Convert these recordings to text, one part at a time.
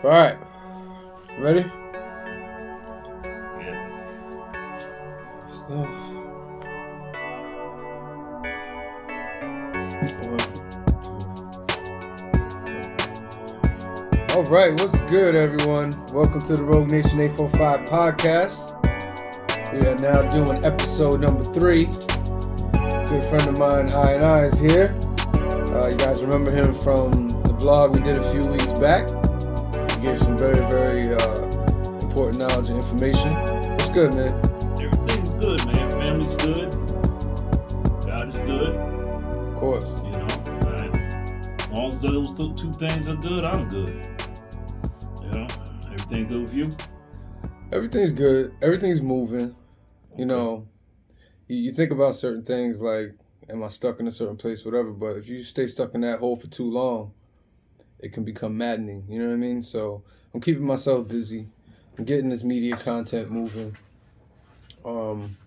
All right. Ready? Yeah. All right. What's good, everyone? Welcome to the Rogue Nation 845 Podcast. We are now doing episode number 3. Good friend of mine, I is here. You guys remember him from the vlog we did a few weeks back. He gave some very, very important knowledge and information. What's good, man? Everything's good, man. Family's good. God is good. Of course. You know, and as long as those two things are good, I'm good. You know, everything good with you? Everything's good. Everything's moving. You know, you think about certain things like, am I stuck in a certain place, whatever, but if you stay stuck in that hole for too long, it can become maddening, you know what I mean? So I'm keeping myself busy. I'm getting this media content moving. And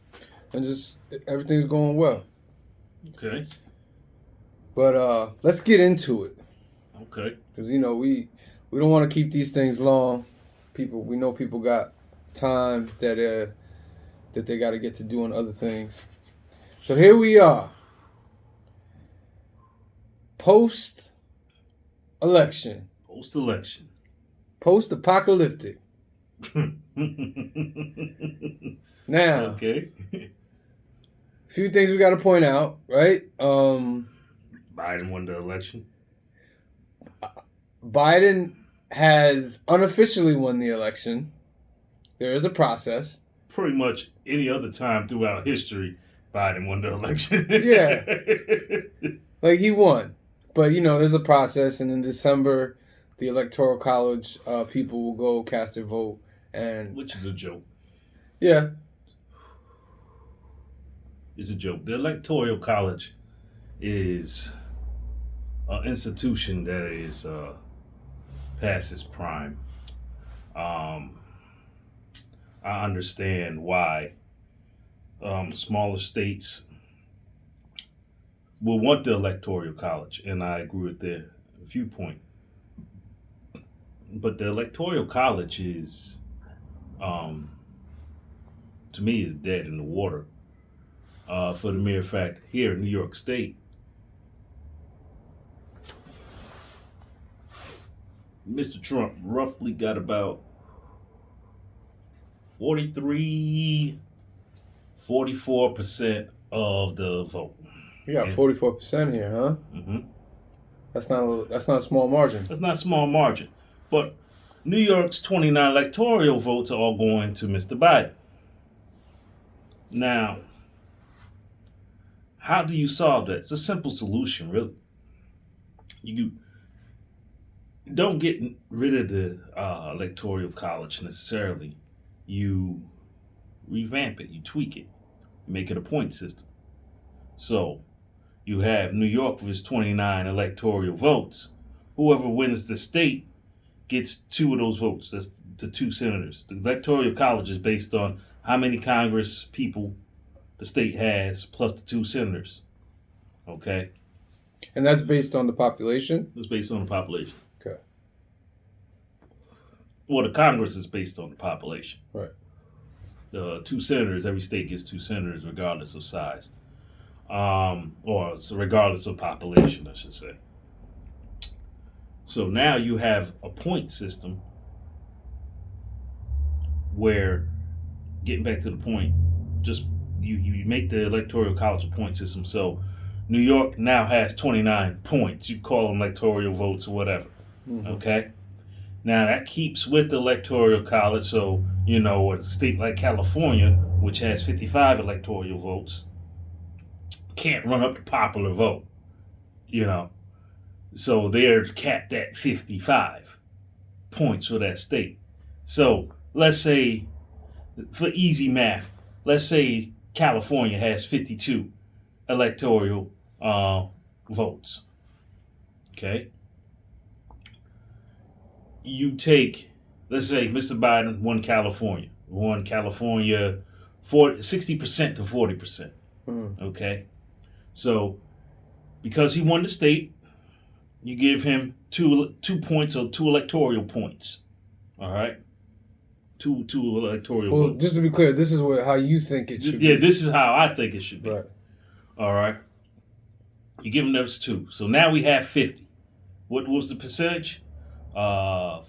just everything's going well. Okay. But let's get into it. Okay. Because, you know, we don't want to keep these things long. We know people got time that they got to get to doing other things. So here we are. Post-election. Post-apocalyptic. Now, okay. A few things we got to point out, right? Biden won the election. Biden has unofficially won the election. There is a process. Pretty much any other time throughout history, Biden won the election. Yeah. Like, he won. But, you know, there's a process, and in December, the Electoral College people will go cast their vote. Which is a joke. Yeah. It's a joke. The Electoral College is an institution that is past its prime. I understand why smaller states will want the Electoral College, and I agree with their viewpoint. But the Electoral College is, to me, is dead in the water. For the mere fact, here in New York State, Mr. Trump roughly got about 44% of the vote. You got 44% here, huh? Mm-hmm. That's not a small margin. That's not a small margin. But New York's 29 electoral votes are all going to Mr. Biden. Now, how do you solve that? It's a simple solution, really. You don't get rid of the Electoral College necessarily. You revamp it, you tweak it, you make it a point system. So you have New York with its 29 electoral votes. Whoever wins the state gets 2 of those votes. That's the 2 senators. The Electoral College is based on how many Congress people the state has plus the 2 senators. Okay? And that's based on the population? It's based on the population. Okay. Well, the Congress is based on the population. Right. The 2 senators, every state gets 2 senators regardless of size. Or regardless of population, I should say. So now you have a point system where, getting back to the point, just you make the Electoral College a point system. So New York now has 29 points. You call them electoral votes or whatever. Mm-hmm. Okay? Now that keeps with the Electoral College. So, you know, a state like California, which has 55 electoral votes, can't run up the popular vote, you know. So they're capped at 55 points for that state. So let's say, for easy math, let's say California has 52 electoral votes. Okay? You take, let's say Mr. Biden won California 60% to 40%. Okay? So, because he won the state, you give him two points or 2 electoral points. All right. Two electoral Well, votes. just to be clear, this is how you think it should be. Yeah, this is how I think it should be. Right. All right. You give them those 2. So now we have 50. What was the percentage? 40,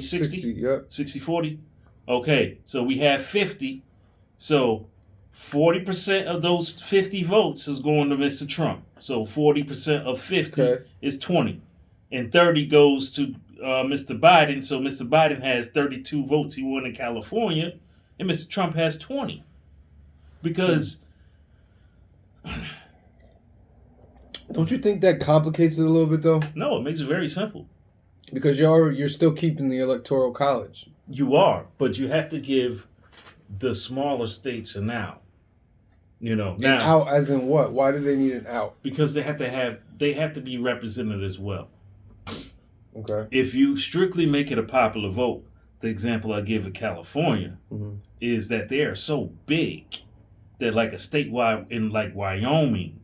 60? 60, yep. 60, 40? Okay, so we have 50. So 40% of those 50 votes is going to Mr. Trump. So 40% of 50 is 20. And 30 goes to Mr. Biden. So Mr. Biden has 32 votes he won in California. And Mr. Trump has 20. Because... Don't you think that complicates it a little bit, though? No, it makes it very simple. Because you're still keeping the Electoral College. You are, but you have to give the smaller states an out. You know, An out as in what? Why do they need an out? Because they have to be represented as well. Okay. If you strictly make it a popular vote, the example I give of California is that they are so big that like a statewide in like Wyoming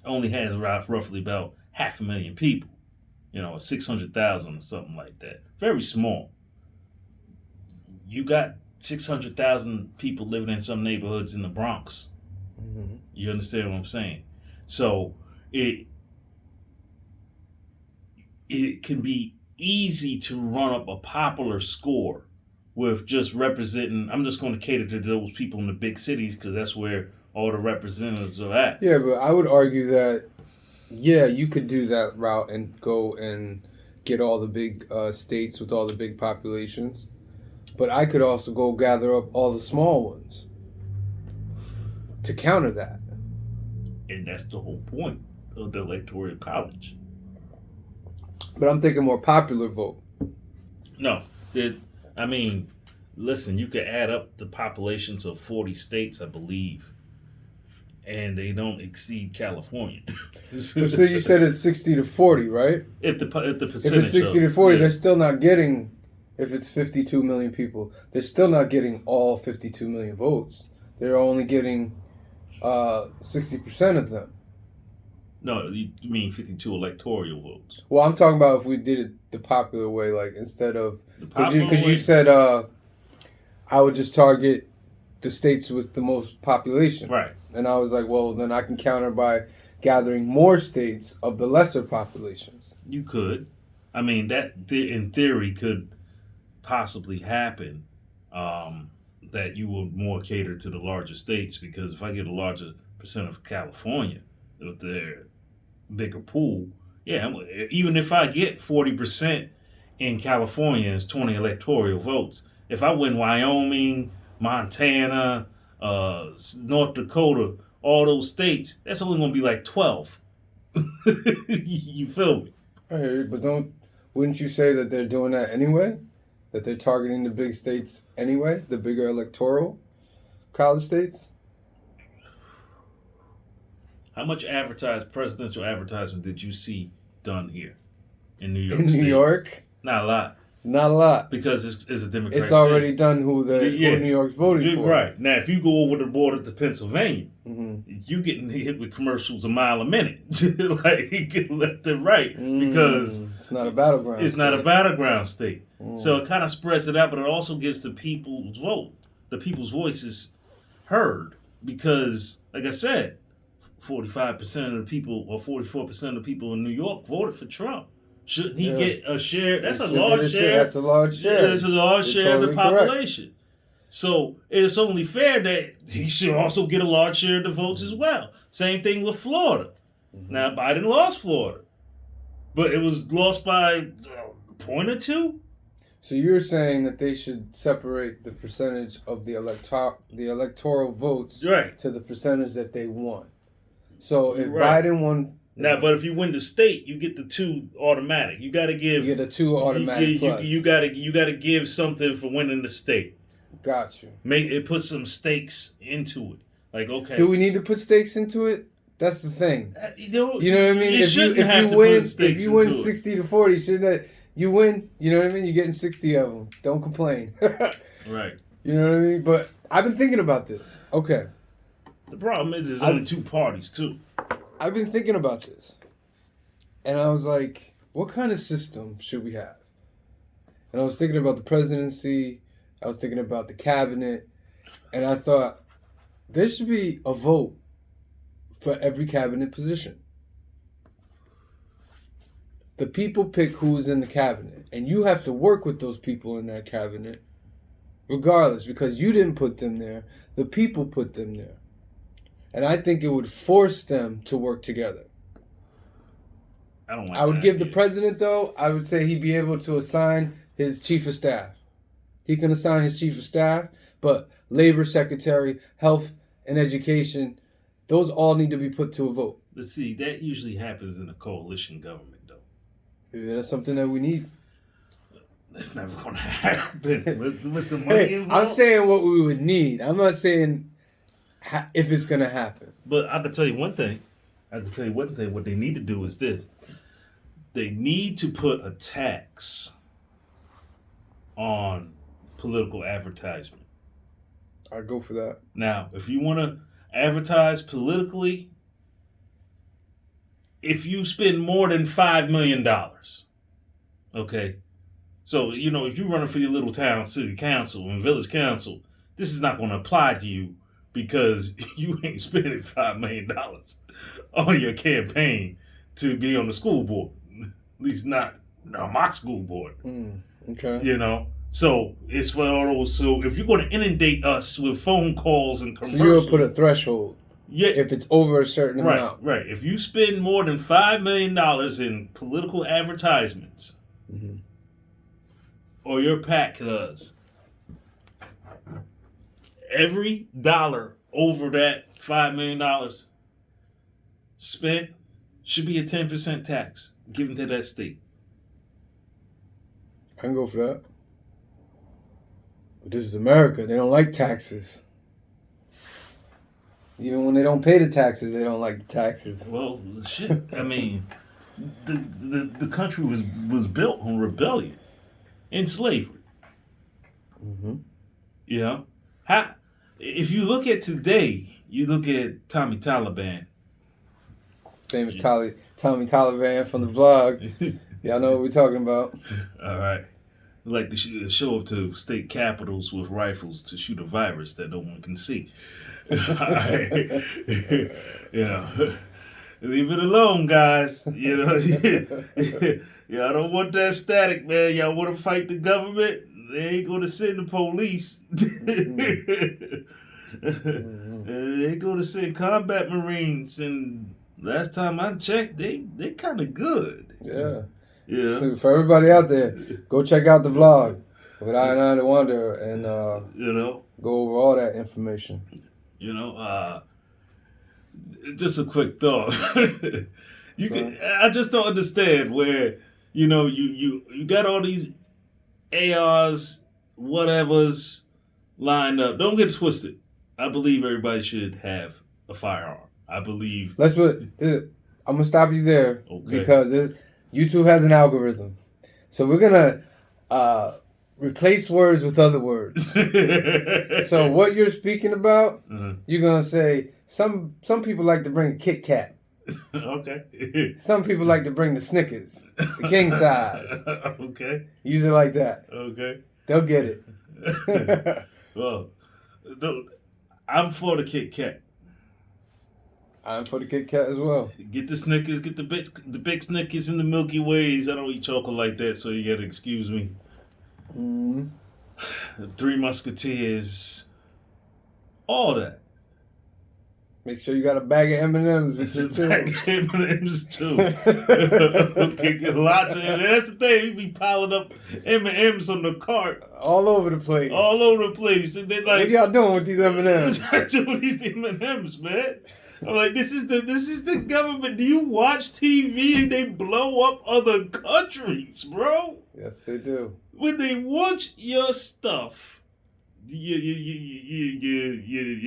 only has roughly about 500,000 people. 600,000 or something like that. Very small. You got 600,000 people living in some neighborhoods in the Bronx. Mm-hmm. You understand what I'm saying? So it can be easy to run up a popular score with just representing. I'm just going to cater to those people in the big cities because that's where all the representatives are at. Yeah, but I would argue that, yeah, you could do that route and go and get all the big states with all the big populations. But I could also go gather up all the small ones to counter that. And that's the whole point of the Electoral College. But I'm thinking more popular vote. No. Listen, you could add up the populations of 40 states, I believe. And they don't exceed California. So you said it's 60 to 40, right? If the percentage. If it's 60 to 40, they're still not getting. If it's 52 million people, they're still not getting all 52 million votes. They're only getting 60% of them. No, you mean 52 electoral votes. Well, I'm talking about if we did it the popular way, like instead of because you said I would just target the states with the most population, right? And I was like, well, then I can counter by gathering more states of the lesser populations. You could. That in theory could possibly happen, that you will more cater to the larger states, because if I get a larger percent of California with their bigger pool, even if I get 40% in California, it's 20 electoral votes. If I win Wyoming, Montana, North Dakota, all those states, that's only going to be like 12. You feel me? I hear you, but wouldn't you say that they're doing that anyway? That they're targeting the big states anyway? The bigger electoral college states? How much presidential advertisement did you see done here in New York State? In New York? Not a lot. Not a lot. Because it's a Democratic It's already state. done who New York's voting for. Right. Now, if you go over the border to Pennsylvania, you getting hit with commercials a mile a minute. Like, left and right. Because it's not a battleground It's not a battleground state. So it kind of spreads it out, but it also gives the people's voices heard. Because, like I said, 45% of the people or 44% of the people in New York voted for Trump. Shouldn't he get a share? That's a large share. That's a large share. That's a large share of the population. Correct. So it's only fair that he should also get a large share of the votes as well. Same thing with Florida. Now, Biden lost Florida, but it was lost by a point or two. So you're saying that they should separate the percentage of the electoral votes to the percentage that they won. So if Biden won... Now, but if you win the state, you get the 2 automatic. You got to give... You get a 2 automatic plus. You got to give something for winning the state. Got you. Put some stakes into it. Like, okay. Do we need to put stakes into it? That's the thing. You know what I mean? If you win 60 to 40, shouldn't that... You win, you know what I mean? You're getting 60 of them. Don't complain. Right. You know what I mean? But I've been thinking about this. Okay. The problem is there's only 2 parties, too. I've been thinking about this. And I was like, what kind of system should we have? And I was thinking about the presidency. I was thinking about the cabinet. And I thought there should be a vote for every cabinet position. The people pick who's in the cabinet. And you have to work with those people in that cabinet regardless, because you didn't put them there. The people put them there. And I think it would force them to work together. I don't like I would that give idea. the president, though, I would say he'd be able to assign his chief of staff. He can assign his chief of staff, but labor secretary, health, and education, those all need to be put to a vote. But see, that usually happens in a coalition government, though. Maybe that's something that we need. That's never going to happen with the money Hey, involved. I'm saying what we would need. I'm not saying if it's going to happen. But I can tell you one thing. What they need to do is this. They need to put a tax on political advertisement. I'd go for that. Now, if you want to advertise politically, if you spend more than $5 million, okay? So, if you're running for your little town city council and village council, this is not going to apply to you because you ain't spending $5 million on your campaign to be on the school board. At least not on my school board. Okay. So it's for all those. So if you're going to inundate us with phone calls and So commercials, you'll put a threshold. yeah, If it's over a certain amount. right. If you spend more than $5 million in political advertisements, or your PAC does, every dollar over that $5 million spent should be a 10% tax given to that state. I can go for that. But this is America. They don't like taxes. Even when they don't pay the taxes, they don't like the taxes. Well, shit. I mean, the country was built on rebellion and slavery. How? If you look at today, you look at Tommy Taliban. Famous Tommy Taliban from the vlog. Y'all know what we're talking about. All right. Like to show up to state capitals with rifles to shoot a virus that no one can see. All right. Leave it alone, guys. Y'all don't want that static, man. Y'all want to fight the government? They ain't going to send the police. They ain't going to send combat marines. And last time I checked, they kind of good. Yeah. Yeah. So for everybody out there, go check out the vlog with I and the Wanderer and go over all that information. Just a quick thought. I just don't understand where you got all these ARs, whatevers lined up. Don't get it twisted. I believe everybody should have a firearm. I believe. I'm gonna stop you there because YouTube has an algorithm, so we're gonna replace words with other words. So what you're speaking about, you're gonna say some people like to bring a Kit Kat. Okay. Some people like to bring the Snickers, the king size. Okay. Use it like that. Okay. They'll get it. Well, I'm for the Kit Kat. I'm for the Kit Kat as well. Get the Snickers, get the big Snickers and the Milky Ways. I don't eat chocolate like that, so you gotta excuse me. Three Musketeers, all that. Make sure you got a bag of M&Ms with you too. Bag of M&Ms too. Okay, lots of M&Ms. That's the thing. We be piling up M&Ms on the cart. All over the place. All over the place. And they like, what y'all doing with these M&Ms? What y'all doing with these M&Ms, man? I'm like, this is the government. Do you watch TV and they blow up other countries, bro? Yes, they do. When they want your stuff, your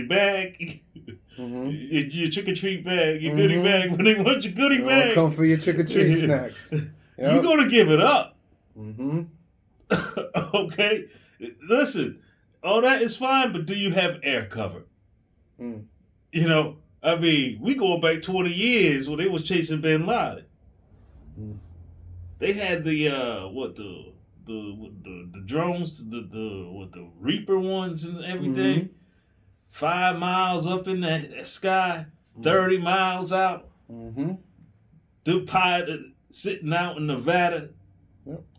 bag, your trick or treat bag, your goodie bag. When they want your goodie bag, come for your trick or treat snacks. You're gonna give it up. Okay, listen, all that is fine, but do you have air cover? I mean, we going back 20 years when they was chasing Bin Laden. They had the the drones, the Reaper ones and everything. 5 miles up in the sky, 30 miles out. The pilot sitting out in Nevada.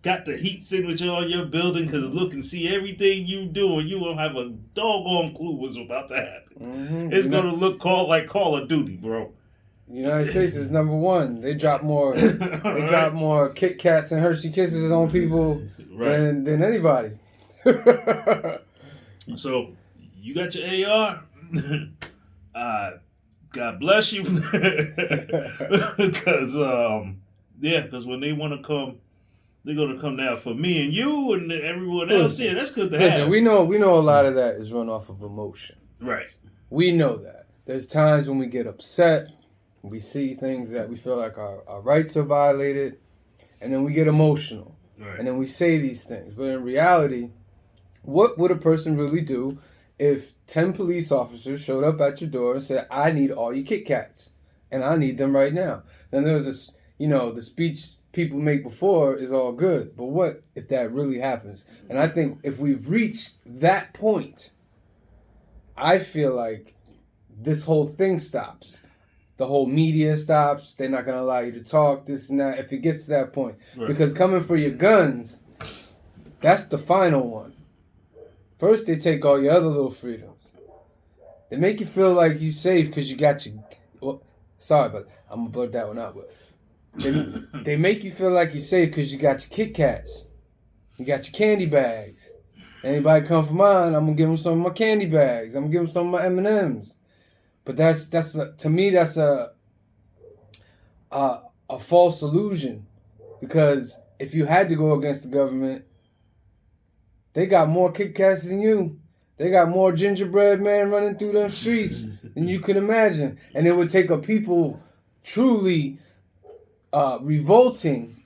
Got the heat signature on your building because look and see everything you do, and you won't have a doggone clue what's about to happen. It's going to look like Call of Duty, bro. The United States is number one. They drop more. They drop more Kit Kats and Hershey Kisses on people than anybody. So you got your AR. God bless you, because when they want to come. They're gonna come down for me and you and everyone else. Yeah, that's good to have. We know a lot of that is run off of emotion. Right. We know that. There's times when we get upset, we see things that we feel like our rights are violated, and then we get emotional. Right. And then we say these things. But in reality, what would a person really do if 10 police officers showed up at your door and said, I need all your Kit Kats, and I need them right now? Then there's this, the speech people make before is all good, but what if that really happens? And I think if we've reached that point, I feel like this whole thing stops. The whole media stops. They're not going to allow you to talk, this and that, if it gets to that point. Right. Because coming for your guns, that's the final one. First, they take all your other little freedoms. They make you feel like you're safe because you got your... Well, sorry, but I'm going to blurt that one out, but... They make you feel like you're safe because you got your Kit Kats. You got your candy bags. Anybody come for mine, I'm going to give them some of my candy bags. I'm going to give them some of my M&Ms. But to me, that's a false illusion. Because if you had to go against the government, they got more Kit Kats than you. They got more gingerbread man running through them streets than you can imagine. And it would take a people truly... revolting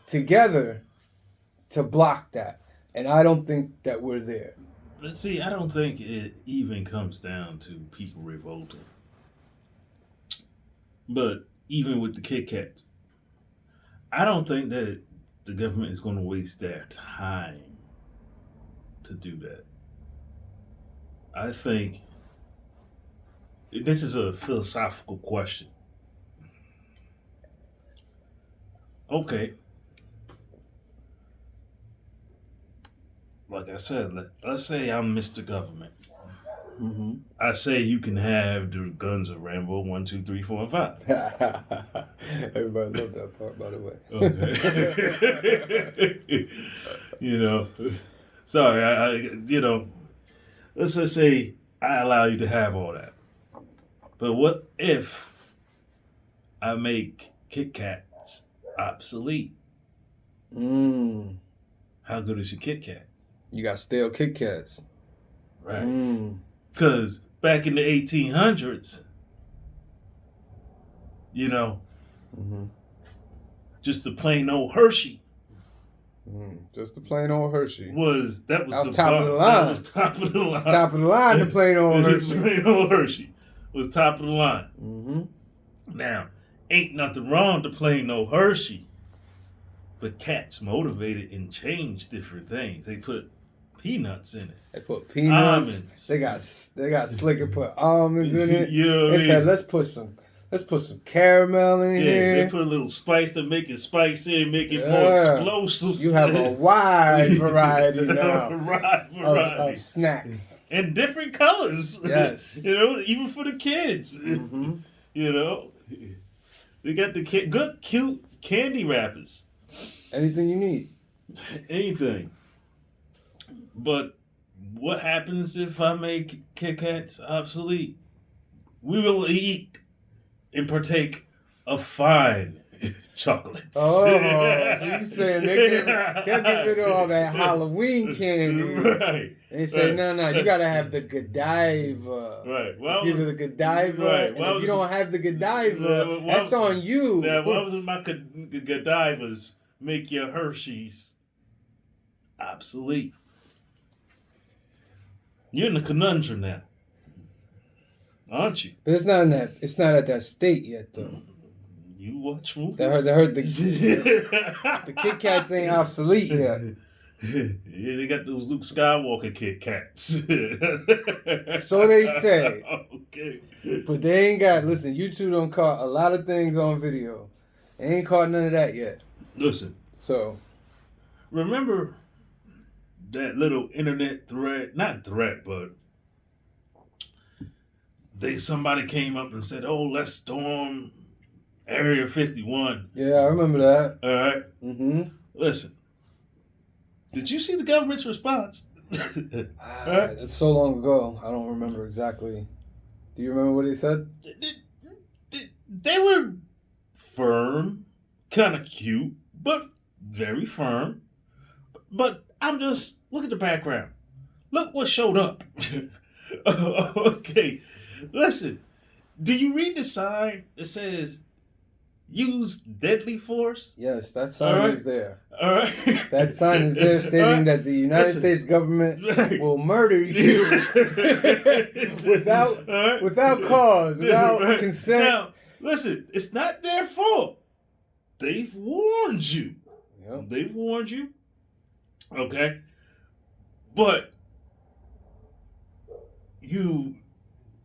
together to block that. And I don't think that we're there. But see, I don't think it even comes down to people revolting. But even with the Kit Kats, I don't think that the government is going to waste their time to do that. I think this is a philosophical question. Okay. Like I said, let's say I'm Mr. Government. I say you can have the guns of Rambo 1, 2, 3, 4, and 5. Everybody loved that part, by the way. Okay. Sorry, let's just say I allow you to have all that. But what if I make Kit Kat obsolete? How good is your Kit Kat? You got stale Kit Kats. Right. Because back in the 1800s, just the plain old Hershey. Just the plain old Hershey. Was top of the line. That was top of the line. Top of the line, the plain old Hershey. The plain old Hershey was top of the line. Now, ain't nothing wrong with the plain old Hershey. But cats motivated and change different things. They put peanuts in it. They put peanuts. Almonds. They got Slicker put almonds in it. They said let's put some caramel in here. They put a little spice to make it spicy and make it more explosive. You have a wide variety now of snacks. And different colors. Yes. Even for the kids. They got the good, cute candy wrappers. Anything you need. Anything. But what happens if I make Kit Kats obsolete? We will eat and partake of fine chocolates. Oh, so you saying they'll get rid of all that Halloween candy. Right. And they say, no, you got to have the Godiva. Right. It's either the Godiva, right. and if you don't have the Godiva, that's on you. Now, what was my Godivas make your Hershey's obsolete? You're in a conundrum now, aren't you? But it's not at that state yet, though. You watch movies. They heard the Kit Kats ain't obsolete yet. Yeah, they got those Luke Skywalker Kit Kats. So they say. Okay. But they ain't got, listen, YouTube don't caught a lot of things on video. They ain't caught none of that yet. Listen. So. Remember that little internet thread? Not threat, but somebody came up and said, "Oh, let's storm Area 51." Yeah, I remember that. All right. Mm-hmm. Listen. Did you see the government's response? Right. It's so long ago. I don't remember exactly. Do you remember what they said? They were firm, kind of cute, but very firm. But I'm just, look at the background. Look what showed up. Okay. Listen, do you read the sign that says, use deadly force? Yes, that sign is there. All right. That sign is there stating that the United States government will murder you without cause, without consent. Now, listen, it's not their fault. They've warned you. Yep. They've warned you. Okay. But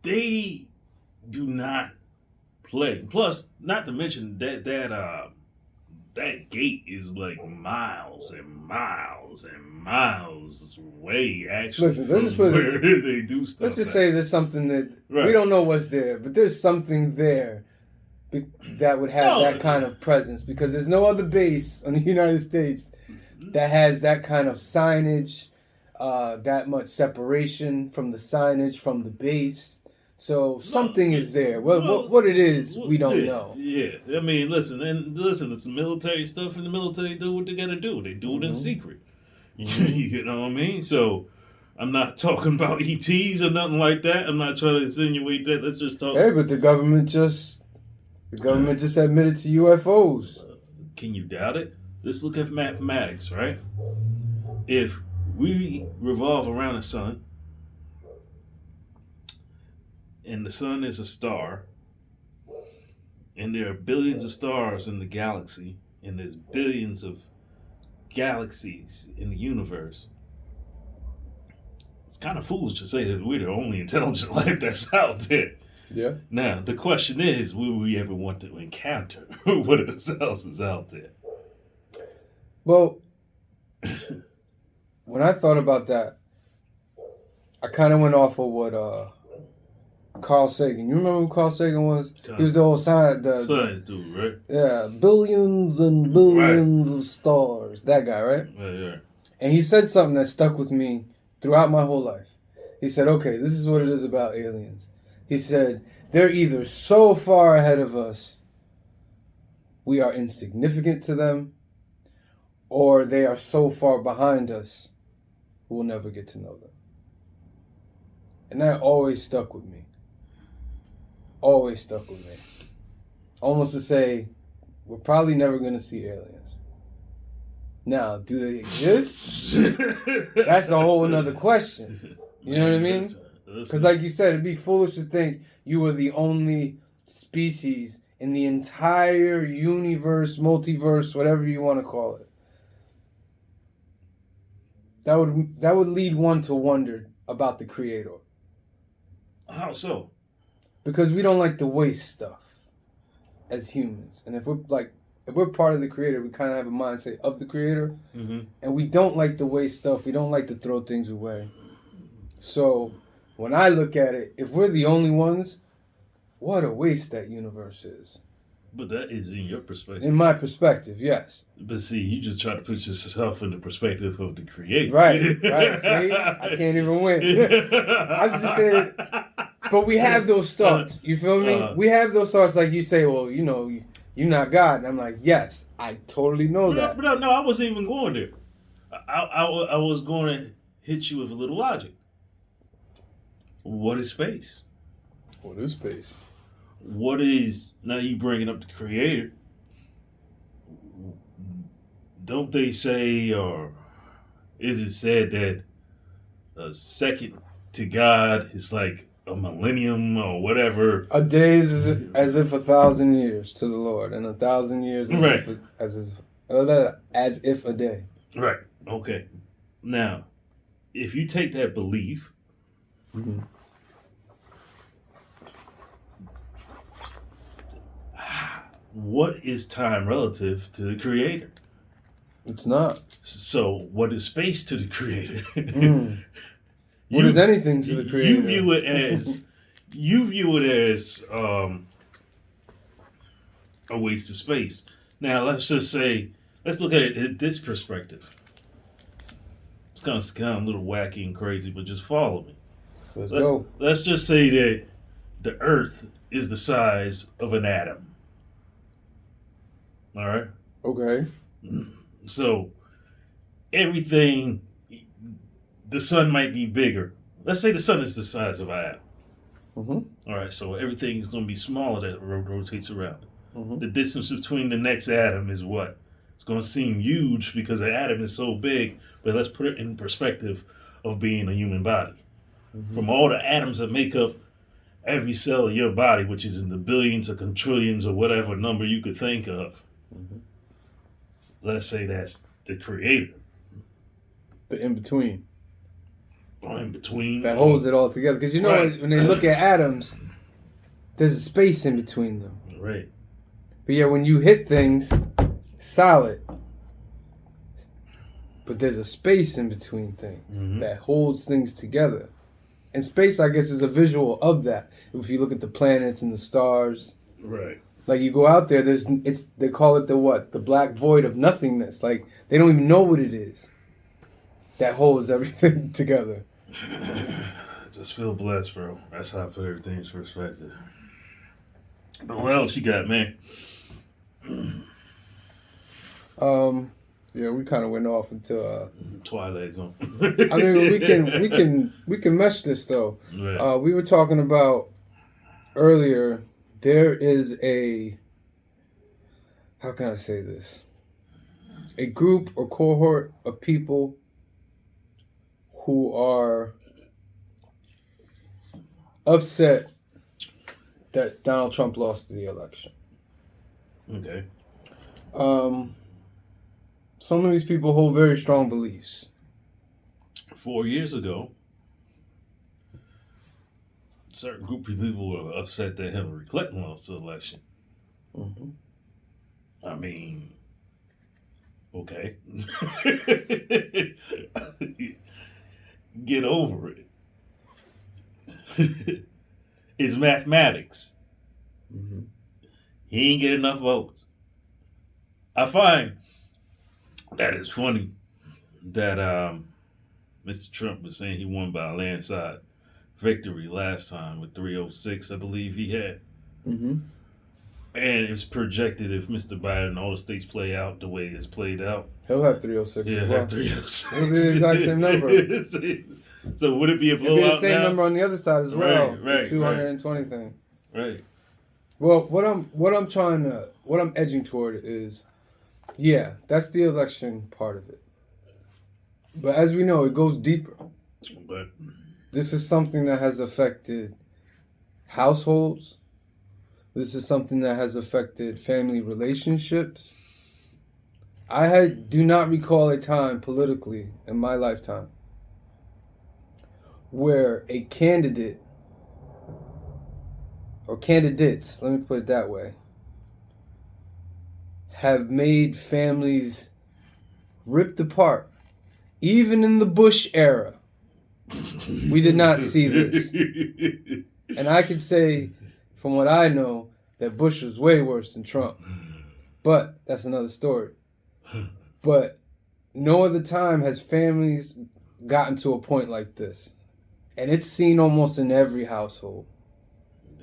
they do not play. Plus, not to mention that gate is like miles and miles and miles away. Actually, listen, let's just where they do stuff. Let's just say there's something that we don't know what's there, but there's something there that would have that kind of presence, because there's no other base in the United States that has that kind of signage, that much separation from the signage from the base. So something is there. Well, what it is, we don't know. Yeah, I mean, listen, it's military stuff, and the military do what they gotta do. They do it in secret. You know what I mean? So I'm not talking about ETs or nothing like that. I'm not trying to insinuate that. Let's just talk. Hey, but the government just admitted to UFOs. Can you doubt it? Let's look at mathematics, right? If we revolve around the sun, and the sun is a star, and there are billions of stars in the galaxy, and there's billions of galaxies in the universe, it's kind of foolish to say that we're the only intelligent life that's out there. Yeah. Now, the question is, will we ever want to encounter what else is out there? Well, when I thought about that, I kind of went off of what Carl Sagan. You remember who Carl Sagan was? He was the old science dude, right? Yeah, billions and billions of stars. That guy, right? Yeah. And he said something that stuck with me throughout my whole life. He said, okay, this is what it is about aliens. He said, they're either so far ahead of us, we are insignificant to them, or they are so far behind us, we'll never get to know them. And that always stuck with me. Always stuck with me. Almost to say, we're probably never going to see aliens. Now, do they exist? That's a whole another question. You know what I mean? Because like you said, it'd be foolish to think you were the only species in the entire universe, multiverse, whatever you want to call it. That would lead one to wonder about the Creator. How so? Because we don't like to waste stuff as humans. And if we're part of the Creator, we kind of have a mindset of the Creator. Mm-hmm. And we don't like to waste stuff. We don't like to throw things away. So when I look at it, if we're the only ones, what a waste that universe is. But that is in your perspective. In my perspective, yes. But see, you just try to put yourself in the perspective of the Creator. Right. See? I can't even win. I just said, but we have those thoughts. You feel me? We have those thoughts like you say, well, you know, you're not God. And I'm like, yes, I totally know that. But no, I wasn't even going there. I was going to hit you with a little logic. What is space? What is space? What is, now you bringing up the Creator, don't they say, or is it said that a second to God is like a millennium or whatever? A day is as if 1,000 years to the Lord, and 1,000 years as if a day. Right. Okay. Now, if you take that belief, Mm-hmm. what is time relative to the creator? It's not. So, what is space to the creator? What is anything to the creator? You view it as a waste of space. Now, let's just say, let's look at it at this perspective. It's gonna sound a little wacky and crazy, but just follow me. Let's go. Let's just say that the Earth is the size of an atom. All right. Okay. So everything, the sun might be bigger. Let's say the sun is the size of an atom. Mm-hmm. All right. So everything is going to be smaller that rotates around it. Mm-hmm. The distance between the next atom is what? It's going to seem huge because the atom is so big. But let's put it in perspective of being a human body. Mm-hmm. From all the atoms that make up every cell of your body, which is in the billions or quintillions or whatever number you could think of. Mm-hmm. Let's say that's the creator. The in between. Or in between. That holds it all together. Because Right. when they look at atoms, there's a space in between them. Right. But yeah, when you hit things, solid. But there's a space in between things that holds things together. And space, I guess, is a visual of that. If you look at the planets and the stars. Right. Like you go out there, they call it the what? The black void of nothingness. Like they don't even know what it is. That holds everything together. Just feel blessed, bro. That's how I put everything in perspective. But what else you got, man? Yeah, we kind of went off into Twilight Zone. I mean, we can mesh this though. Right. We were talking about earlier. There is how can I say this? A group or cohort of people who are upset that Donald Trump lost the election. Okay. Some of these people hold very strong beliefs. 4 years ago, a certain group of people were upset that Hillary Clinton lost the election. Mm-hmm. I mean, okay. Get over it. It's mathematics. Mm-hmm. He ain't get enough votes. I find that it's funny that Mr. Trump was saying he won by a landslide victory last time with 306, I believe he had. Mm-hmm. And it's projected if Mr. Biden and all the states play out the way it's played out. He'll have 306. Yeah, as well. have 306. It'll be the exact same number. So would it be a blowout now? It'll be the same number on the other side as well. Right, the 220 thing. Right. Well, what I'm edging toward is, yeah, that's the election part of it. But as we know, it goes deeper. But This is something that has affected households. This is something that has affected family relationships. I do not recall a time politically in my lifetime where a candidate or candidates, let me put it that way, have made families ripped apart. Even in the Bush era, we did not see this. And I could say, from what I know, that Bush was way worse than Trump. But that's another story. But no other time has families gotten to a point like this. And it's seen almost in every household.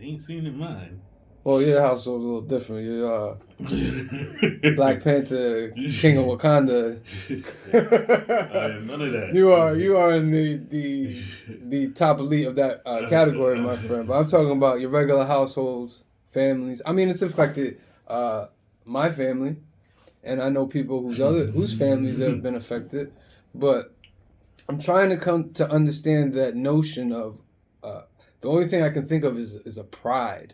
they ain't seen in mine. Well, your household's a little different. You're Black Panther, King of Wakanda. I am none of that. You are in the top elite of that category, my friend. But I'm talking about your regular households, families. I mean, it's affected my family, and I know people whose families have been affected. But I'm trying to come to understand that notion of the only thing I can think of is a pride.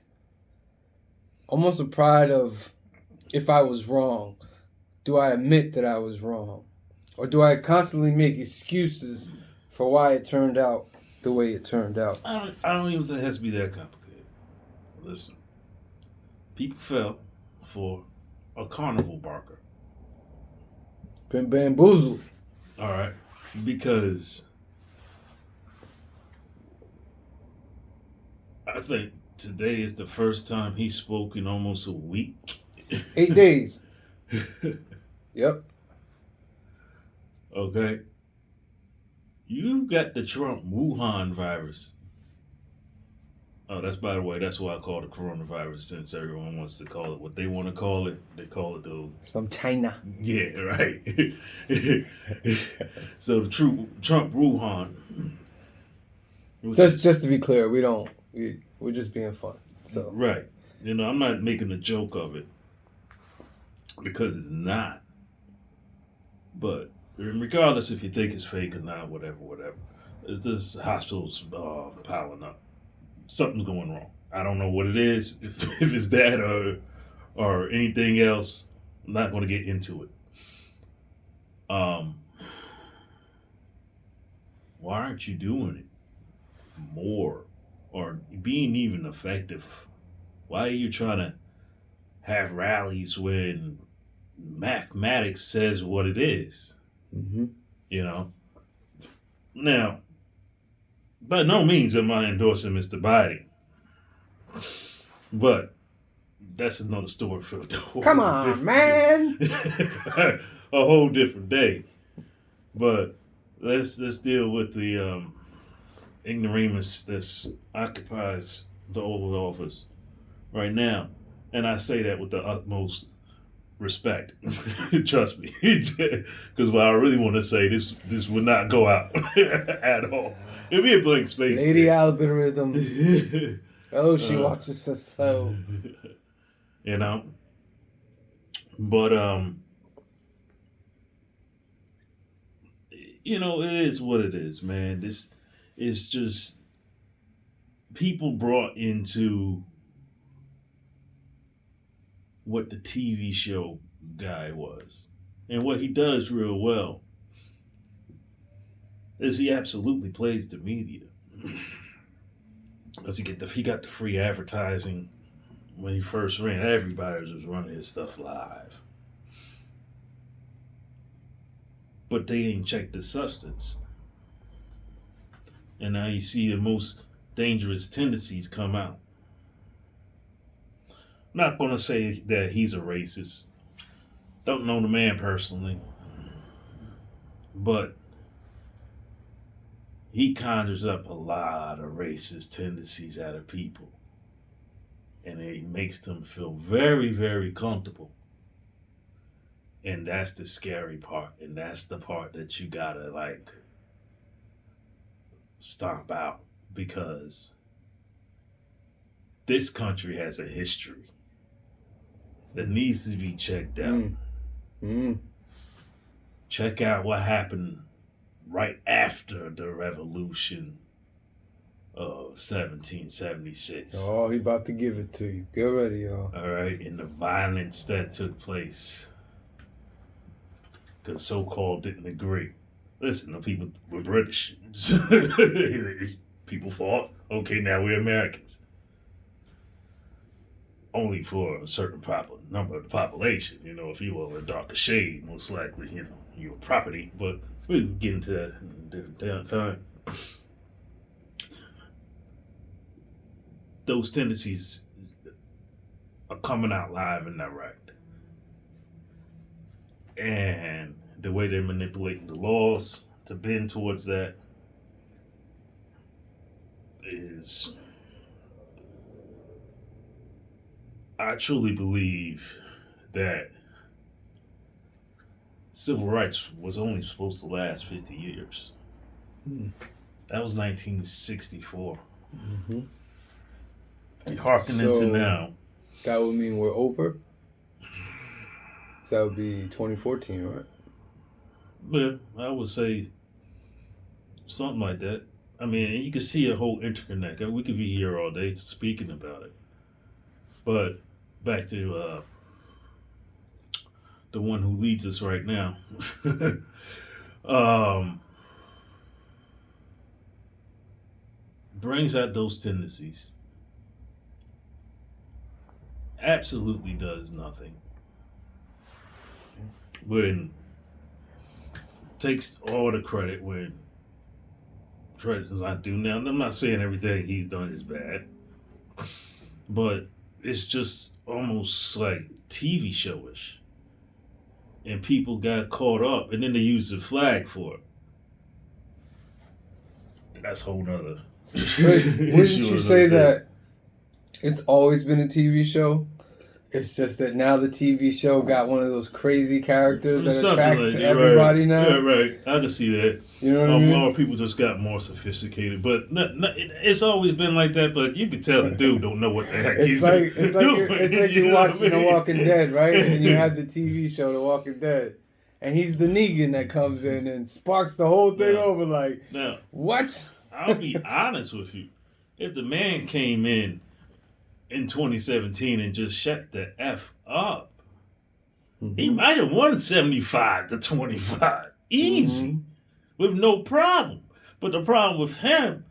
Almost a pride of, if I was wrong, do I admit that I was wrong? Or do I constantly make excuses for why it turned out the way it turned out? I don't even think it has to be that complicated. Listen, people fell for a carnival barker. Been bamboozled. All right, because I think today is the first time he spoke in almost a week. 8 days. Yep. Okay. You got the Trump Wuhan virus. Oh, that's, by the way, that's what I call the coronavirus, since everyone wants to call it what they want to call it. They call it the... It's from China. Yeah, right. So the Trump Wuhan. Just to be clear, we're just being fun. So right. You know, I'm not making a joke of it, because it's not. But regardless if you think it's fake or not, whatever, this hospital's piling up. Something's going wrong. I don't know what it is. If it's that or anything else, I'm not going to get into it. Why aren't you doing it more or being even effective? Why are you trying to have rallies when mathematics says what it is? Mm-hmm. You know? Now, by no means am I endorsing Mr. Biden. But that's another story for a whole Come on, man. a whole different day. But let's deal with the ignoramus that occupies the Oval Office right now. And I say that with the utmost respect. Trust me. Because what I really want to say, this would not go out at all. It'd be a blank space. Lady there. Algorithm. Oh, she watches us so. You know? But, you know, it is what it is, man. This is just people brought into what the TV show guy was. And what he does real well is he absolutely plays the media. Because he got the free advertising when he first ran. Everybody was running his stuff live. But they ain't checked the substance. And now you see the most dangerous tendencies come out. I'm not going to say that he's a racist. Don't know the man personally. But he conjures up a lot of racist tendencies out of people. And it makes them feel very, very comfortable. And that's the scary part. And that's the part that you gotta, like, stomp out. Because this country has a history that needs to be checked out. Check out what happened right after the revolution of 1776. Oh, he about to give it to you. Get ready, y'all. All right, and the violence that took place. Because so-called didn't agree. Listen, the people were British. People fought. Okay, now we're Americans. Only for a certain number of the population. You know, if you were a darker shade, most likely, you know, you were property. But we'll get into that in a different time. Those tendencies are coming out live and direct. And the way they're manipulating the laws to bend towards that is... I truly believe that civil rights was only supposed to last 50 years. That was 1964. Mm-hmm. Harking into now. That would mean we're over? So that would be 2014, right? Yeah, I would say something like that. I mean, you can see a whole interconnect. We could be here all day speaking about it. But back to the one who leads us right now. Brings out those tendencies. Absolutely does nothing. When takes all the credit when credit is not due. Now, I'm not saying everything he's done is bad, but it's just almost like TV showish. And people got caught up, and then they used the flag for it. That's a whole nother. Wouldn't you say that it's always been a TV show? It's just that now the TV show got one of those crazy characters that attracts everybody now. Yeah, right. I can see that. You know what I mean? More people just got more sophisticated, but it's always been like that. But you can tell the dude don't know what the heck he's doing. It's like you're watching The Walking Dead, right? And you have the TV show The Walking Dead, and he's the Negan that comes in and sparks the whole thing over. Like, what? I'll be honest with you. If the man came in 2017 and just shut the F up, he might have won 75-25. Easy. With no problem. But the problem with him,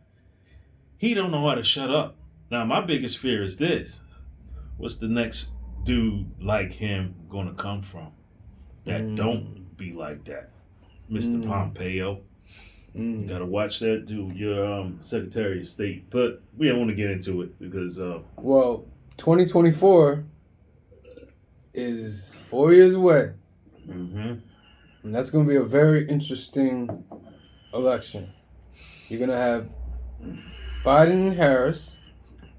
he don't know how to shut up. Now, my biggest fear is this. What's the next dude like him gonna come from that don't be like that? Mr. Pompeo. You gotta watch that dude, your Secretary of State. But we don't want to get into it because 2024 is 4 years away. And that's going to be a very interesting election. You're going to have Biden and Harris.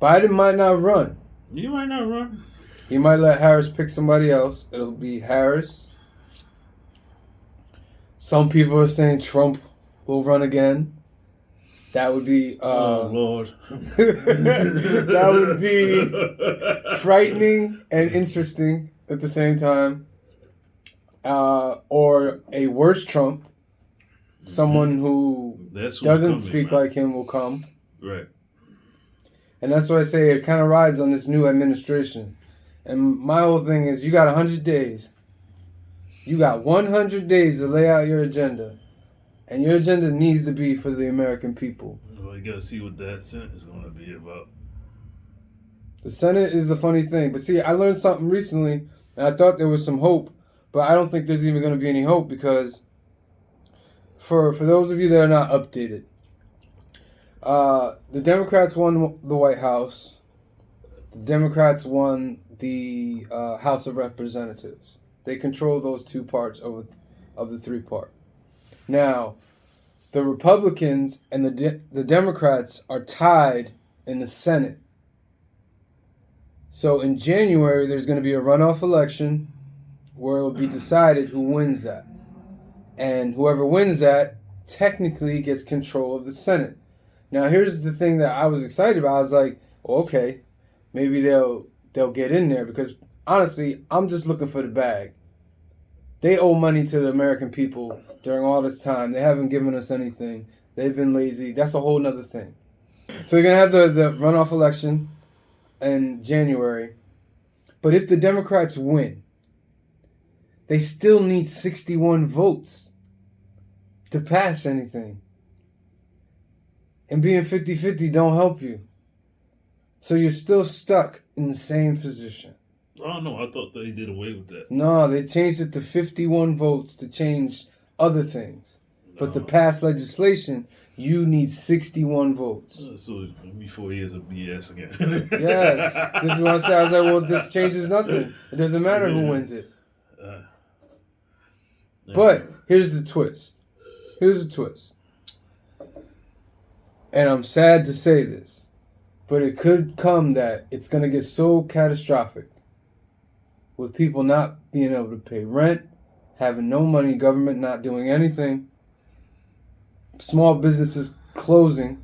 Biden might not run. He might not run. He might let Harris pick somebody else. It'll be Harris. Some people are saying Trump will run again. That would be oh Lord. That would be frightening and interesting at the same time. Or a worse Trump, someone who doesn't speak like him will come. Right. And that's why I say it kind of rides on this new administration. And my whole thing is you got 100 days. You got 100 days to lay out your agenda. And your agenda needs to be for the American people. Well, you got to see what that Senate is going to be about. The Senate is a funny thing. But see, I learned something recently, and I thought there was some hope. But I don't think there's even going to be any hope because for those of you that are not updated, the Democrats won the White House. The Democrats won the House of Representatives. They control those two parts of the three-part. Now, the Republicans and the Democrats are tied in the Senate. So in January, there's going to be a runoff election where it will be decided who wins that. And whoever wins that technically gets control of the Senate. Now, here's the thing that I was excited about. I was like, well, okay, maybe they'll get in there because honestly, I'm just looking for the bag. They owe money to the American people during all this time. They haven't given us anything. They've been lazy. That's a whole nother thing. So they're going to have the runoff election in January. But if the Democrats win, they still need 61 votes to pass anything. And being 50-50 don't help you. So you're still stuck in the same position. Oh, no, I thought they did away with that. No, they changed it to 51 votes to change other things. No. But to pass legislation, you need 61 votes. So it'll be 4 years of BS again. Yes. This is what I said. I was like, well, this changes nothing. It doesn't matter who wins it. But here's the twist. And I'm sad to say this, but it could come that it's going to get so catastrophic with people not being able to pay rent, having no money, government not doing anything, small businesses closing.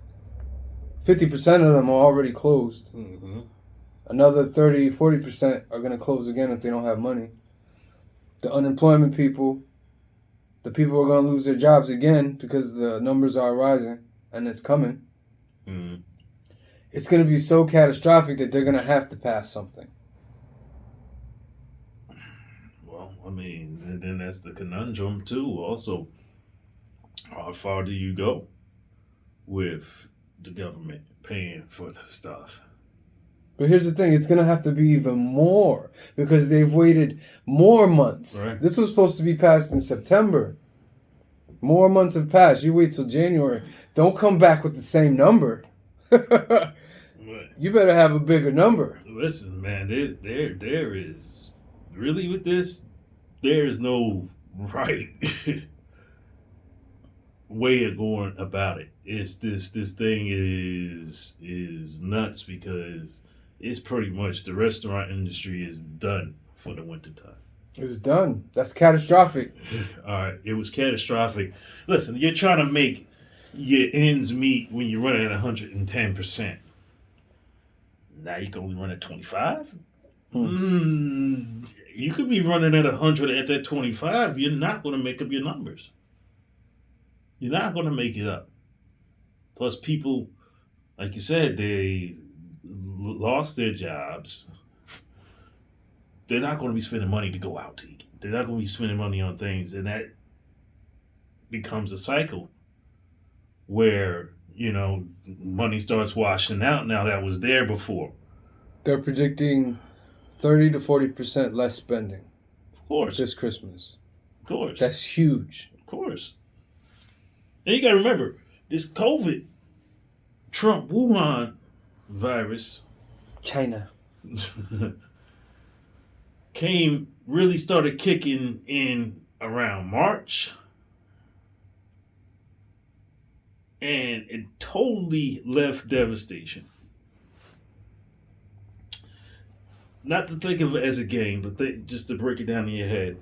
50% of them are already closed. Another 30-40% are going to close again if they don't have money. The unemployment people, the people are going to lose their jobs again because the numbers are rising and it's coming. It's going to be so catastrophic that they're going to have to pass something. Well, I mean, and then that's the conundrum too. Also, how far do you go with the government paying for the stuff? But here's the thing, it's going to have to be even more because they've waited more months. Right. This was supposed to be passed in September. More months have passed. You wait till January. Don't come back with the same number. You better have a bigger number. Listen, man, there is really with this, there is no right way of going about it. It's this thing is nuts because it's pretty much the restaurant industry is done for the wintertime. It's done. That's catastrophic. All right, it was catastrophic. Listen, you're trying to make your ends meet when you're running at 110%. Now you can only run at 25. You could be running at 100 at that 25. You're not going to make up your numbers. You're not going to make it up. Plus, people, like you said, they lost their jobs. They're not going to be spending money to go out to eat. They're not going to be spending money on things. And that becomes a cycle where, money starts washing out now that was there before. They're predicting 30 to 40% less spending. Of course. This Christmas. Of course. That's huge. Of course. And you got to remember, this COVID, Trump Wuhan virus, China, really started kicking in around March. And it totally left devastation. Not to think of it as a game, but just to break it down in your head.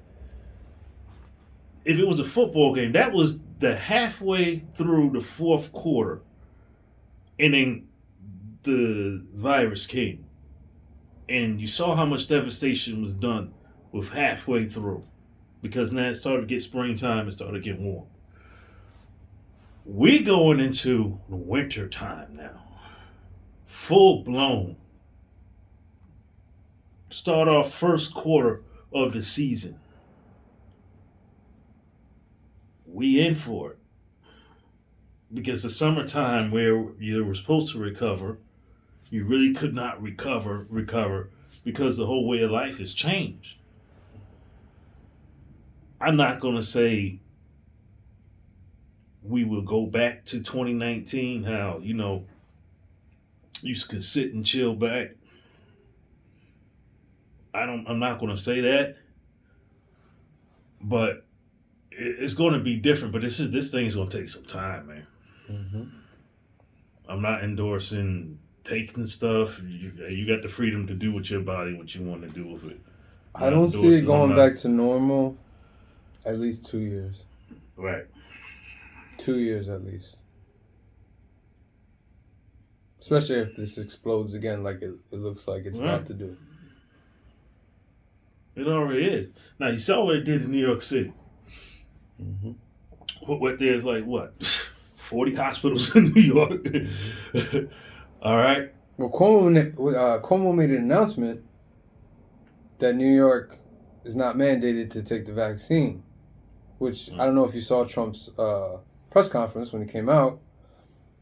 If it was a football game, that was the halfway through the fourth quarter. And then the virus came. And you saw how much devastation was done with halfway through. Because now it started to get springtime, it started to get warm. We're going into the winter time now. Full blown. Start off first quarter of the season. We in for it. Because the summertime where you were supposed to recover, you really could not recover because the whole way of life has changed. I'm not going to say we will go back to 2019, how, you could sit and chill back. I'm not going to say that, but it's going to be different. But this thing's going to take some time, man. Mm-hmm. I'm not endorsing taking stuff. You got the freedom to do with your body what you want to do with it. I don't see it going back to normal. At least 2 years. Right. 2 years at least. Especially if this explodes again like it looks like it's about to do. It already is. Now, you saw what it did in New York City. Mm-hmm. What there's 40 hospitals in New York. Mm-hmm. All right. Well, Cuomo made an announcement that New York is not mandated to take the vaccine, which I don't know if you saw Trump's press conference when he came out.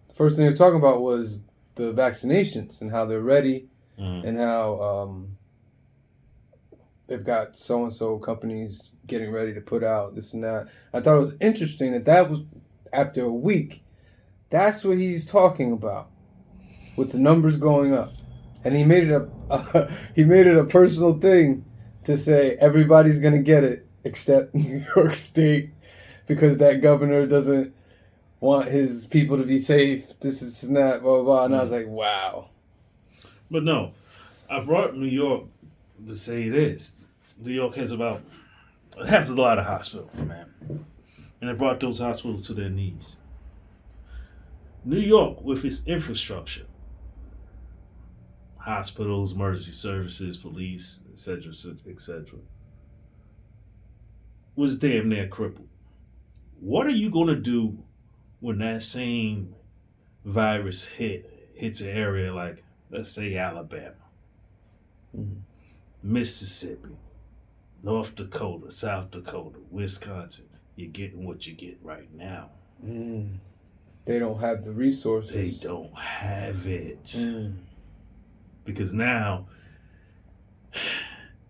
The first thing they were talking about was the vaccinations and how they're ready and how they've got so-and-so companies getting ready to put out this and that. I thought it was interesting that was after a week. That's what he's talking about with the numbers going up. And he made it a personal thing to say everybody's going to get it except New York State because that governor doesn't want his people to be safe. This is not, blah, blah, blah. And I was like, wow. But no, I brought New York to say this. New York has a lot of hospitals, man. And it brought those hospitals to their knees. New York, with its infrastructure, hospitals, emergency services, police, etc., was damn near crippled. What are you going to do when that same virus hits an area like, let's say, Alabama, Mississippi, North Dakota, South Dakota, Wisconsin? You're getting what you get right now. They don't have the resources. They don't have it. Because now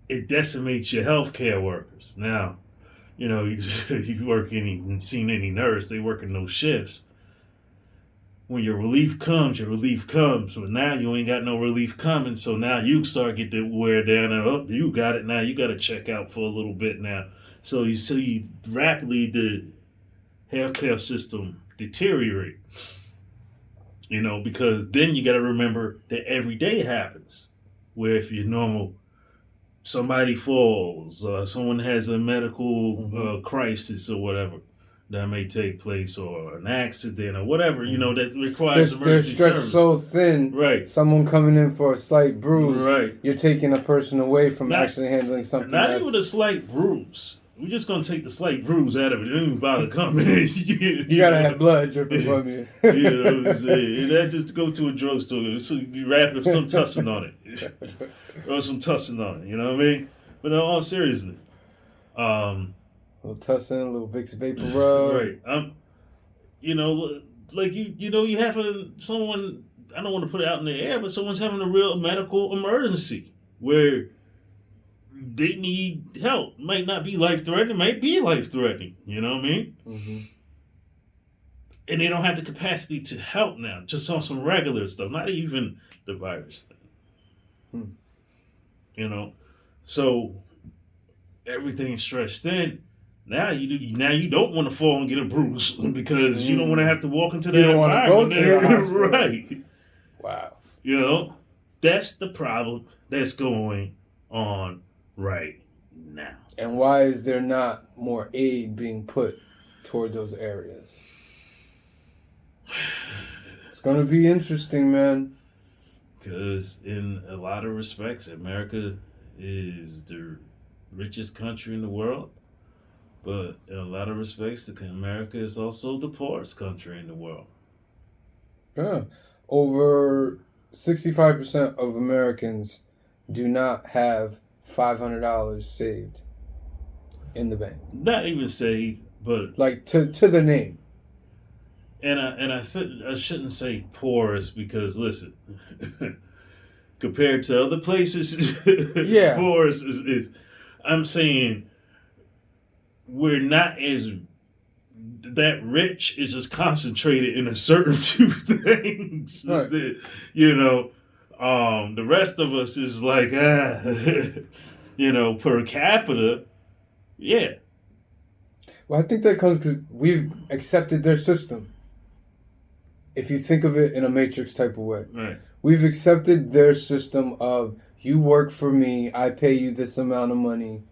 it decimates your healthcare workers. Now, you know, you work seen any nurse, they work in those shifts. When your relief comes. But now you ain't got no relief coming, so now you start get the wear down. And oh, you got it now. You got to check out for a little bit now. So you rapidly the healthcare system deteriorate. You know, because then you got to remember that every day it happens. Where if you're normal, somebody falls, someone has a medical crisis or whatever that may take place, or an accident or whatever, you know, that requires emergency they're stretched service. so thin. Right. Someone coming in for a slight bruise. Right. You're taking a person away from actually handling something. Not even a slight bruise. We're just gonna take the slight bruise out of it. Don't even bother coming in. You gotta have blood dripping from you. You know what I'm saying? And that just go to a drugstore. So you wrap up some tussin on it. Or some tussin on it. You know what I mean? But in all seriousness. A little tussin, a little Vicks Vapor Rub. Right. You know, like you know, you have someone, I don't want to put it out in the air, but someone's having a real medical emergency where they need help. Might not be life-threatening, might be life-threatening. You know what I mean? Mm-hmm. And they don't have the capacity to help now, just on some regular stuff, not even the virus thing. You know? So, everything's stretched thin. Now you don't want to fall and get a bruise because you don't want to have to walk into that environment. You don't want to go to the right. Wow. You know, that's the problem that's going on right now. And why is there not more aid being put toward those areas? It's going to be interesting, man. Because in a lot of respects, America is the richest country in the world. But in a lot of respects, America is also the poorest country in the world. Yeah. Over 65% of Americans do not have $500 saved in the bank. Not even saved, but like to the name. And I shouldn't say poorest because listen, compared to other places, yeah, poorest is I'm saying we're not as that rich. Is just concentrated in a certain few things. Right. That, you know, the rest of us is like you know, per capita, yeah. Well, I think that comes because we've accepted their system. If you think of it in a matrix type of way. Right. We've accepted their system of you work for me, I pay you this amount of money.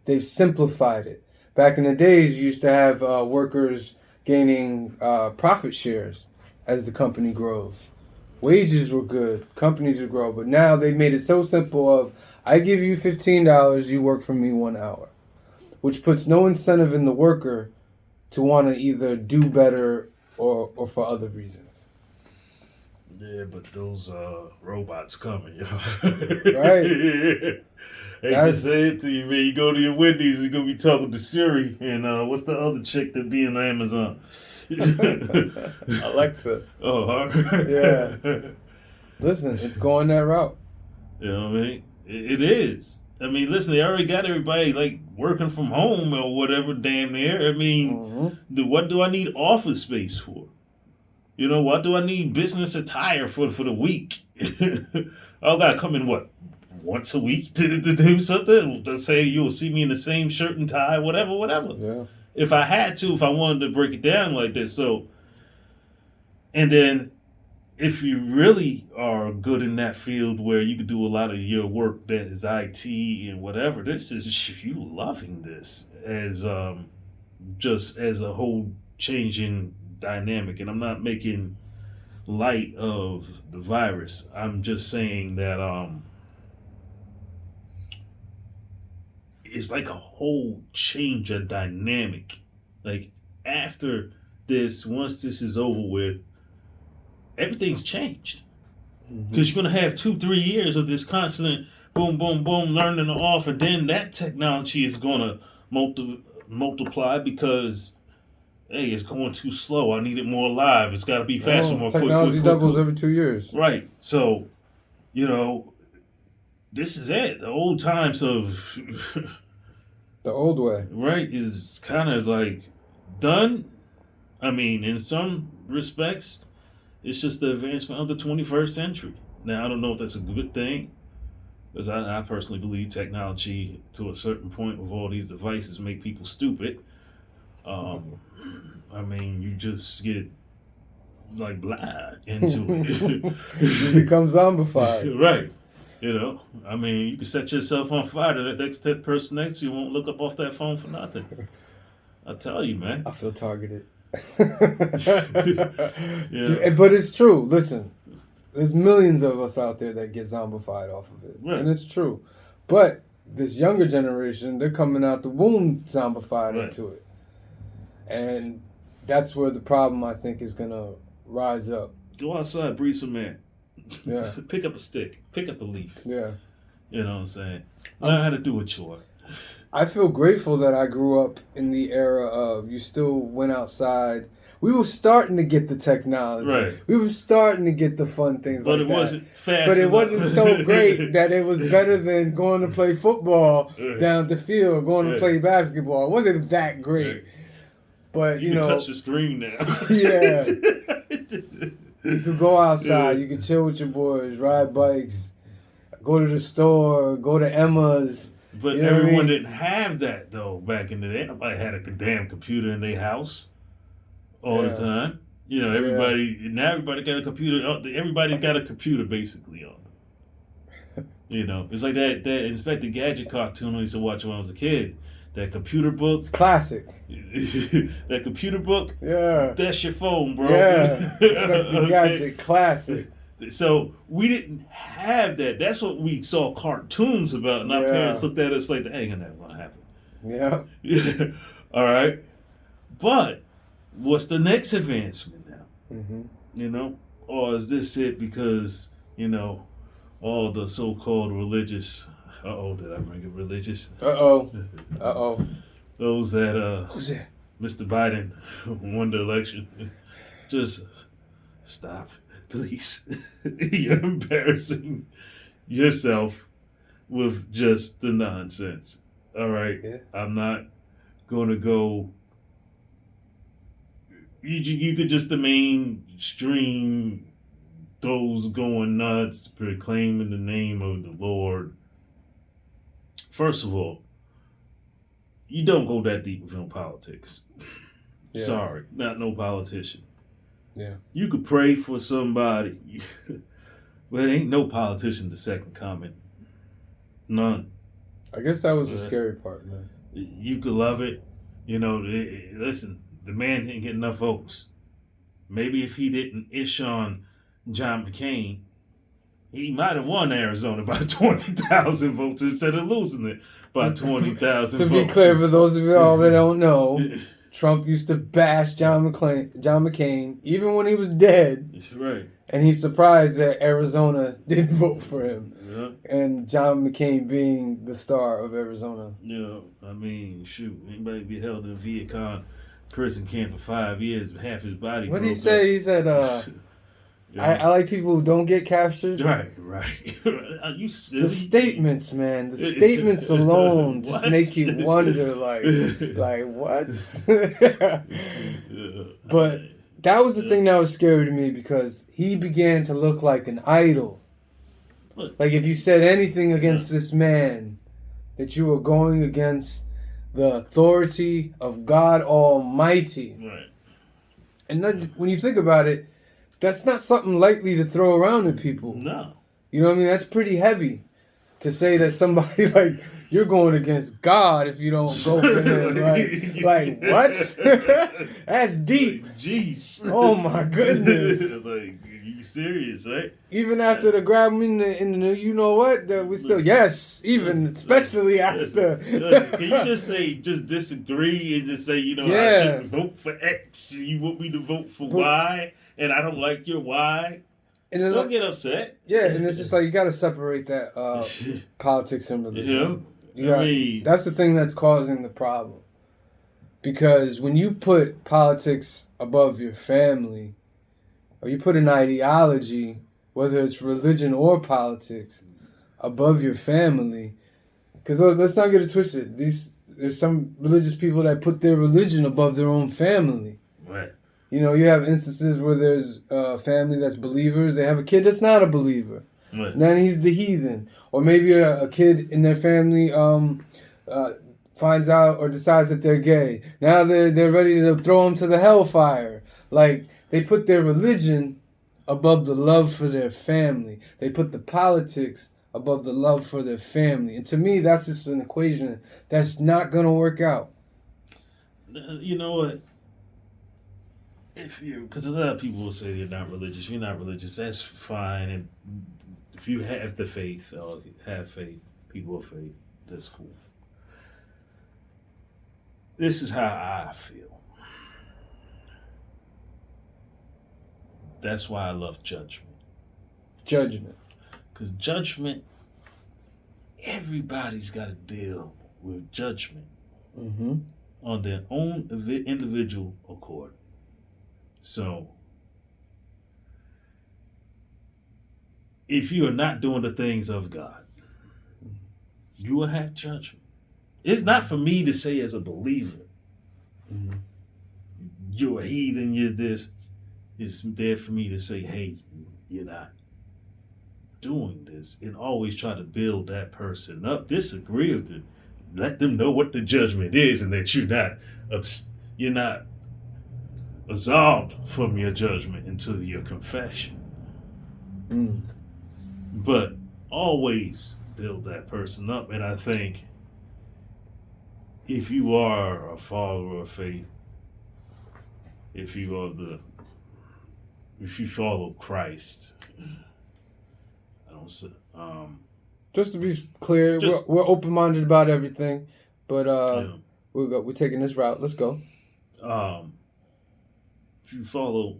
They've simplified it. Back in the days, you used to have workers gaining profit shares as the company grows. Wages were good, companies would grow, but now they made it so simple of I give you $15, you work for me 1 hour, which puts no incentive in the worker to want to either do better or for other reasons. Yeah, but those robots coming, yo. Right. I can say it to you, man. You go to your Wendy's, you're going to be talking to Siri. And what's the other chick that be in Amazon? Alexa. Oh, her? Yeah. Listen, it's going that route. You know what I mean? It is. I mean, listen, they already got everybody, like, working from home or whatever, damn near. I mean, what do I need office space for? You know, what do I need business attire for the week? I got to come in, what, once a week to do something? To say you'll see me in the same shirt and tie, whatever. Yeah. If I had to, if I wanted to break it down like this. So, and then if you really are good in that field where you could do a lot of your work that is IT and whatever, this is you loving this as just as a whole changing dynamic. And I'm not making light of the virus. I'm just saying that it's like a whole change of dynamic. Like after this, once this is over with, everything's changed. Because you're going to have 2-3 years of this constant boom, boom, boom, learning off. And then that technology is going to multiply because hey, it's going too slow. I need it more live. It's got to be faster, more quick. Technology doubles every 2 years. Right. So, this is it. The old times of the old way, right, is kind of like done. I mean, in some respects, it's just the advancement of the 21st century. Now, I don't know if that's a good thing, because I personally believe technology, to a certain point, with all these devices, make people stupid. I mean, you just get like blah into it. You become zombified. Right. I mean, you can set yourself on fire. The next person next to you won't look up off that phone for nothing. I tell you, man. I feel targeted. Yeah. But it's true. Listen, there's millions of us out there that get zombified off of it. Right. And it's true. But this younger generation, they're coming out the womb zombified into it. And that's where the problem, I think, is going to rise up. Go outside, breathe some air. Yeah. Pick up a stick. Pick up a leaf. Yeah. You know what I'm saying? Learn how to do a chore. I feel grateful that I grew up in the era of you still went outside. We were starting to get the technology. Right. We were starting to get the fun things but like that. But it wasn't fast But it enough. wasn't so great that it was better than going to play football down at the field or going to play basketball. It wasn't that great. Right. But, you can touch the screen now. Yeah. You could go outside. You could chill with your boys, ride bikes, go to the store, go to Emma's. But everyone didn't have that, though, back in the day. Nobody had a damn computer in their house all the time. Now everybody got a computer. Everybody's got a computer, basically, on them. It's like that Inspector Gadget cartoon I used to watch when I was a kid. That computer book. It's classic. That computer book. Yeah. That's your phone, bro. Yeah. Inspector Gadget, classic. So we didn't have that. That's what we saw cartoons about, and our parents looked at us like, "That ain't gonna happen." Yeah. All right. But what's the next advancement now? Mm-hmm. Or is this it? Because all the so-called religious. Did I bring it religious? Those that Who's that? Mr. Biden won the election. Just stop, please. You're embarrassing yourself with just the nonsense. All right? Yeah. I'm not going to go... You could just the mainstream, those going nuts, proclaiming the name of the Lord. First of all, you don't go that deep within politics. Yeah. Sorry, not no politician. Yeah. You could pray for somebody, but ain't no politician the second coming. None. I guess that was the scary part, man. You could love it. Listen, the man didn't get enough votes. Maybe if he didn't ish on John McCain, he might have won Arizona by 20,000 votes instead of losing it by 20,000 votes. To be clear, for those of y'all that don't know, Trump used to bash John McCain, even when he was dead. That's right. And he's surprised that Arizona didn't vote for him. Yeah. And John McCain being the star of Arizona. I mean, shoot, anybody be held in Viet Cong prison camp for 5 years, half his body. What did he say? He said, I like people who don't get captured. Right. Are you silly? The statements, man. The statements alone just make you wonder, like what? But that was the thing that was scary to me because he began to look like an idol. Like if you said anything against this man, that you were going against the authority of God Almighty. Right. And then, when you think about it, that's not something lightly to throw around at people. No. You know what I mean? That's pretty heavy to say that somebody like you're going against God if you don't go for him. Like what? That's deep. Jeez. Oh my goodness. Like you serious, right? Even after the grab him in the you know what? We still especially after. Can you just say disagree and just say I shouldn't vote for X. You want me to vote for Y, and I don't like your Y. And don't get upset. Yeah, and it's just like you got to separate that politics and religion. That's the Because when you put politics above your family, or you put an ideology, whether it's religion or politics, above your family, because let's not get it twisted. There's some religious people that put their religion above their own family. Right. You know, you have instances where there's a family that's believers. They have a kid that's not a believer. Right. And then he's the heathen. Or maybe a kid in their family finds out or decides that they're gay. Now they're ready to throw them to the hellfire. Like, they put their religion above the love for their family. They put the politics above the love for their family. And to me, that's just an equation that's not going to work out. You know what? Because a lot of people will say you're not religious. If you're not religious, that's fine. And if you have the faith, or have faith, people of faith, that's cool. This is how I feel. That's why I love judgment. Judgment. Because judgment, everybody's got to deal with judgment on their own individual accord. So, if you are not doing the things of God, you will have judgment. It's not for me to say as a believer, you're a heathen, you're this. It's there for me to say, hey, you're not doing this, and always try to build that person up. Disagree with them. Let them know what the judgment is, and that you're not absolved from your judgment until your confession. But always build that person up. And I think if you are a follower of faith, if you follow Christ, just to be clear, we're open-minded about everything, but we're taking this route. Let's go. If you follow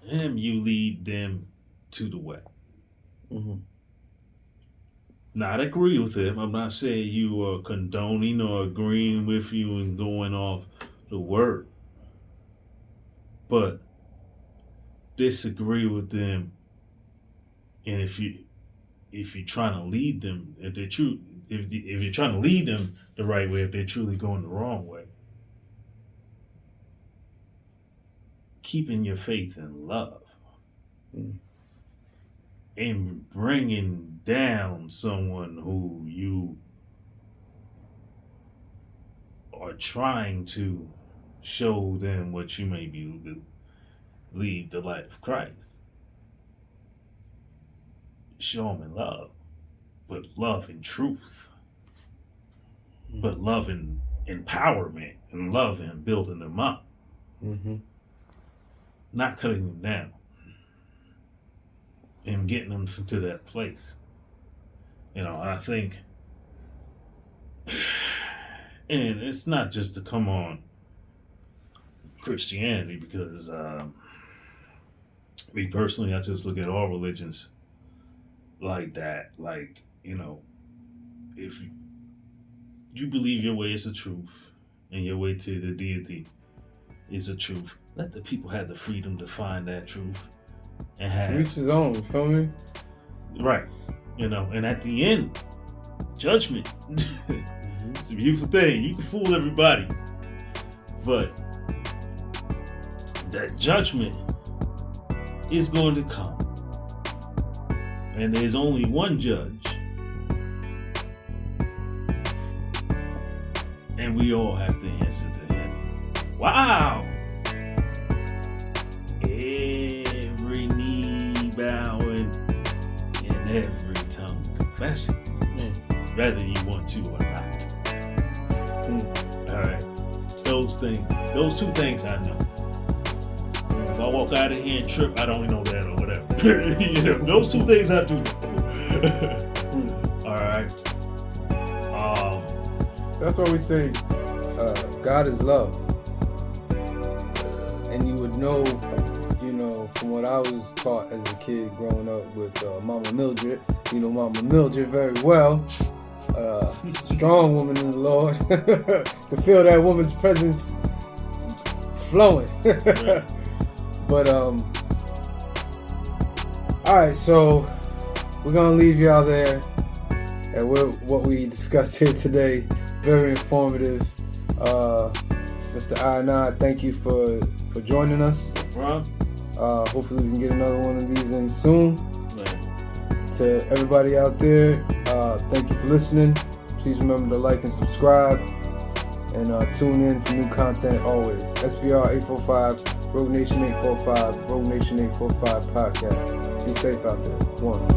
him, you lead them to the way. Not agree with him. I'm not saying you are condoning or agreeing with you and going off the word, but disagree with them. And if you're trying to lead them, if you're trying to lead them the right way, if they're truly going the wrong way, keeping your faith in love and bringing down someone who you are trying to show them what you may leave the light of Christ. Show them in love, but love in truth, but love in empowerment, and love in building them up, not cutting them down, and getting them to that place. You know, I think, and it's not just to come on Christianity, because me personally, I just look at all religions like that. Like, you know, if you believe your way is the truth and your way to the deity is the truth, let the people have the freedom to find that truth and have each his own. Feel me? Right. You know, and at the end, judgment. It's a beautiful thing. You can fool everybody, but that judgment is going to come. And there's only one judge. And we all have to answer to him. Wow! Every knee bowing and every tongue confessing. Whether you want to or not. Alright. Those two things I know. If I walk out of here and trip, I don't know that or whatever. You know, those two things I do know. Alright. That's why we say God is love. And you would know, you know, from what I was taught as a kid growing up with Mama Mildred. You know Mama Mildred very well. strong woman in the Lord. To feel that woman's presence flowing. But alright, so we're gonna leave y'all there. And what we discussed here today, very informative. Mr. I&I, thank you for joining us. Ron? Hopefully we can get another one of these in soon. Man. To everybody out there, thank you for listening. Please remember to like and subscribe, and tune in for new content always. SVR 845, Rogue Nation 845, Rogue Nation 845 Podcast. Be safe out there. One.